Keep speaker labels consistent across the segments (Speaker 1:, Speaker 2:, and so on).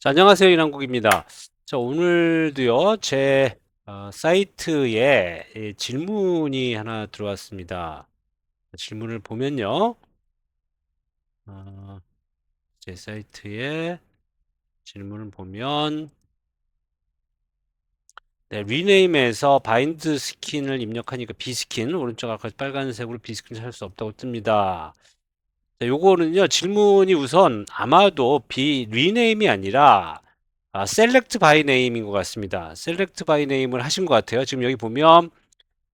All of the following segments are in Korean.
Speaker 1: 자, 안녕하세요. 이남국입니다. 자, 오늘도요, 제 사이트에 질문이 하나 들어왔습니다. 질문을 보면요, 어, 제 사이트에 질문을 보면, 네, 리네임에서 바인드 스킨을 입력하니까 비스킨, 오른쪽 아까 빨간색으로 비스킨 할 수 없다고 뜹니다. 자, 요거는요, 질문이 우선 아마도 리네임이 아니라 셀렉트 바이 네임인 것 같습니다. 셀렉트 바이 네임을 하신 것 같아요. 지금 여기 보면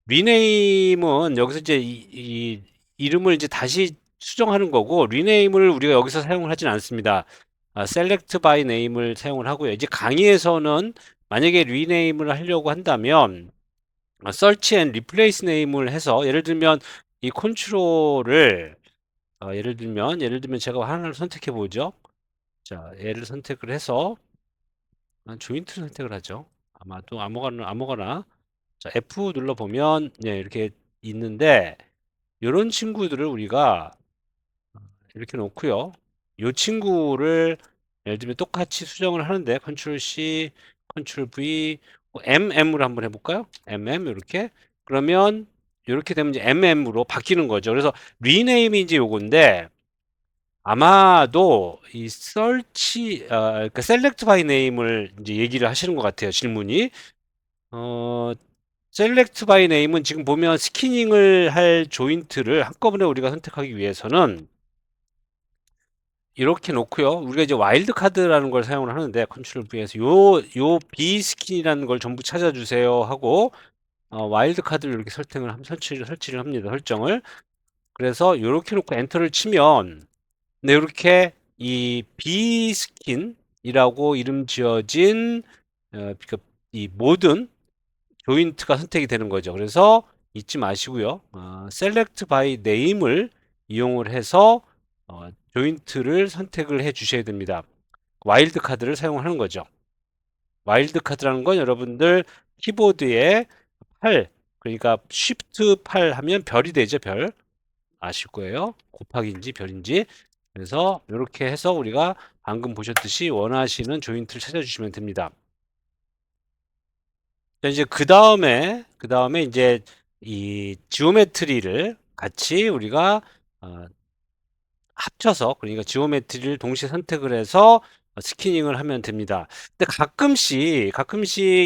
Speaker 1: 리네임은 여기서 이제 이 이름을 이제 다시 수정하는 거고, 리네임을 우리가 여기서 사용을 하진 않습니다. 셀렉트 바이 네임을 사용을 하고요. 이제 강의에서는 만약에 리네임을 하려고 한다면 서치 앤 리플레이스 네임을 해서, 예를 들면 이 컨트롤을 예를 들면 제가 하나를 선택해 보죠. 자, 얘를 선택을 해서 조인트를 선택을 하죠. 아마도 아무거나. 자, F 눌러 보면 네, 이렇게 있는데, 이런 친구들을 우리가 이렇게 놓고요. 이 친구를 예를 들면 똑같이 수정을 하는데 컨트롤 C, 컨트롤 V, MM으로 한번 해볼까요? MM 이렇게. 그러면 이렇게 되면 이제 MM으로 바뀌는 거죠. 그래서 리네임이 이제 요건데, 아마도 이 그러니까 셀렉트 바이 네임을 이제 얘기를 하시는 것 같아요. 질문이. 어, 셀렉트 바이 네임은 지금 보면 스키닝을 할 조인트를 한꺼번에 우리가 선택하기 위해서는 이렇게 놓고요. 우리가 이제 와일드 카드라는 걸 사용을 하는데 컨트롤 V에서 요 B 스킨이라는 걸 전부 찾아주세요 하고, 와일드 카드를 이렇게 설치를 합니다. 설정을. 그래서 이렇게 놓고 엔터를 치면, 네, 이렇게 이 B스킨이라고 이름 지어진 그 이 모든 조인트가 선택이 되는 거죠. 그래서 잊지 마시고요. Select by Name을 이용을 해서 조인트를 선택을 해 주셔야 됩니다. 와일드 카드를 사용하는 거죠. 와일드 카드라는 건 여러분들 키보드에 8, 그러니까 Shift 8 하면 별이 되죠. 별. 아실 거예요. 곱하기인지 별인지. 그래서 이렇게 해서 우리가 방금 보셨듯이 원하시는 조인트를 찾아주시면 됩니다. 자, 이제 그 다음에 이제 이 지오메트리를 같이 우리가 어, 합쳐서, 그러니까 지오메트리를 동시에 선택을 해서 스키닝을 하면 됩니다. 근데 가끔씩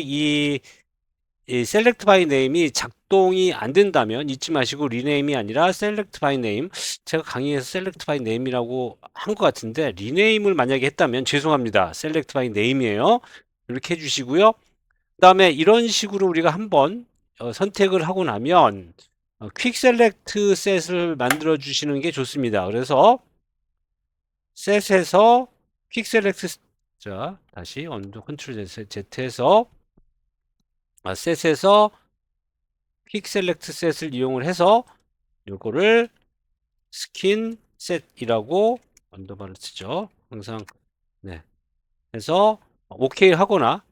Speaker 1: 이 셀렉트 바이 네임이 작동이 안 된다면 잊지 마시고 리네임이 아니라 셀렉트 바이 네임, 제가 강의에서 셀렉트 바이 네임이라고 한 것 같은데 리네임을 만약에 했다면 죄송합니다. 셀렉트 바이 네임이에요. 이렇게 해주시고요. 그다음에 이런 식으로 우리가 한번 선택을 하고 나면 퀵 셀렉트 셋을 만들어 주시는 게 좋습니다. 그래서 셋에서 퀵 셀렉트, 자, 다시 언더 컨트롤 Z에서 셋에서 퀵 셀렉트 셋을 이용을 해서 요거를 스킨 셋이라고 언더바를 쓰죠. 항상. 네. 해서 오케이 하거나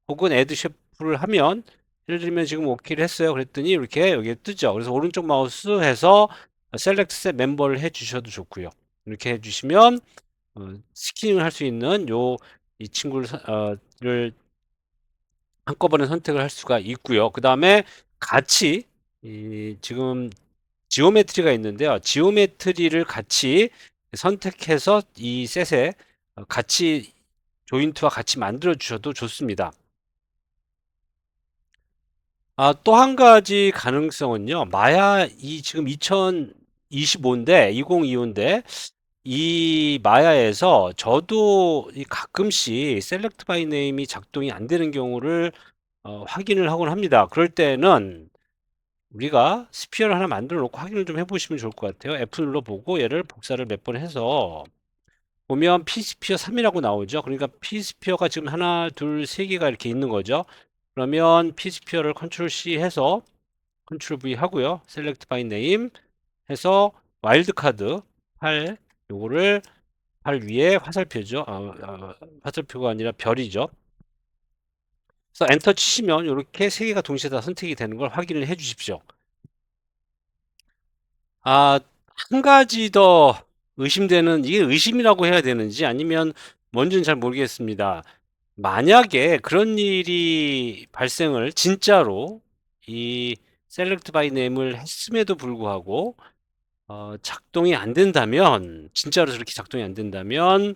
Speaker 1: 혹은 애드 셰프를 하면, 예를 들면 지금 오케이를 했어요. 그랬더니 이렇게 여기에 뜨죠. 그래서 오른쪽 마우스 해서 셀렉트 셋 멤버를 해 주셔도 좋고요. 이렇게 해 주시면 스키닝을 할 수 있는 이 친구를 를 한꺼번에 선택을 할 수가 있고요. 그 다음에 같이 지금 지오메트리가 있는데요. 지오메트리를 같이 선택해서 이 셋에 같이 조인트와 같이 만들어 주셔도 좋습니다. 또 한 가지 가능성은요. 마야 이 지금 2025인데 2025인데 이 마야에서 저도 가끔씩 셀렉트 바이 네임이 작동이 안 되는 경우를 확인을 하곤 합니다. 그럴 때는 우리가 스피어를 하나 만들어 놓고 확인을 좀 해보시면 좋을 것 같아요. F 눌러보고 얘를 복사를 몇 번 해서 보면 P스피어 3이라고 나오죠. 그러니까 P스피어가 지금 하나, 둘, 세 개가 이렇게 있는 거죠. 그러면 P스피어를 컨트롤 C 해서 컨트롤 V 하고요. 셀렉트 바이 네임 해서 와일드 카드 8, 요거를 8 위에 화살표죠. 화살표가 아니라 별이죠. 그래서 엔터 치시면 이렇게 세 개가 동시에 다 선택이 되는 걸 확인을 해 주십시오. 한 가지 더 의심되는, 이게 의심이라고 해야 되는지 아니면 뭔지는 잘 모르겠습니다. 만약에 그런 일이 발생을 진짜로 이 셀렉트 바이 네임을 했음에도 불구하고 작동이 안 된다면, 진짜로 저렇게 작동이 안 된다면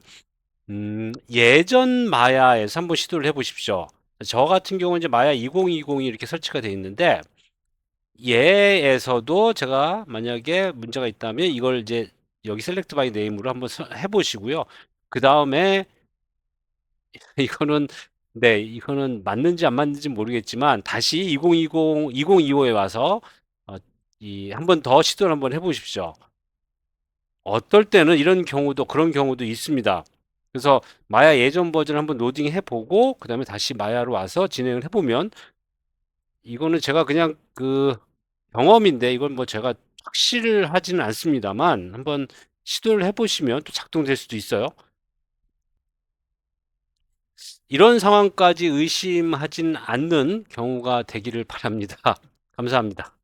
Speaker 1: 예전 마야에서 한번 시도를 해 보십시오. 저 같은 경우는 이제 마야 2020이 이렇게 설치가 되어 있는데, 얘에서도 제가 만약에 문제가 있다면 이걸 이제 여기 셀렉트 바이 네임으로 한번 해 보시고요. 그다음에 이거는, 네, 이거는 맞는지 안 맞는지 모르겠지만 다시 2025에 와서 어, 이 한 번 더 시도를 한번 해 보십시오. 어떨 때는 이런 경우도, 그런 경우도 있습니다. 그래서 마야 예전 버전을 한번 로딩해 보고 그다음에 다시 마야로 와서 진행을 해 보면, 이거는 제가 그냥 그 경험인데 이건 뭐 제가 확실하지는 않습니다만 한번 시도를 해 보시면 또 작동될 수도 있어요. 이런 상황까지 의심하진 않는 경우가 되기를 바랍니다. 감사합니다.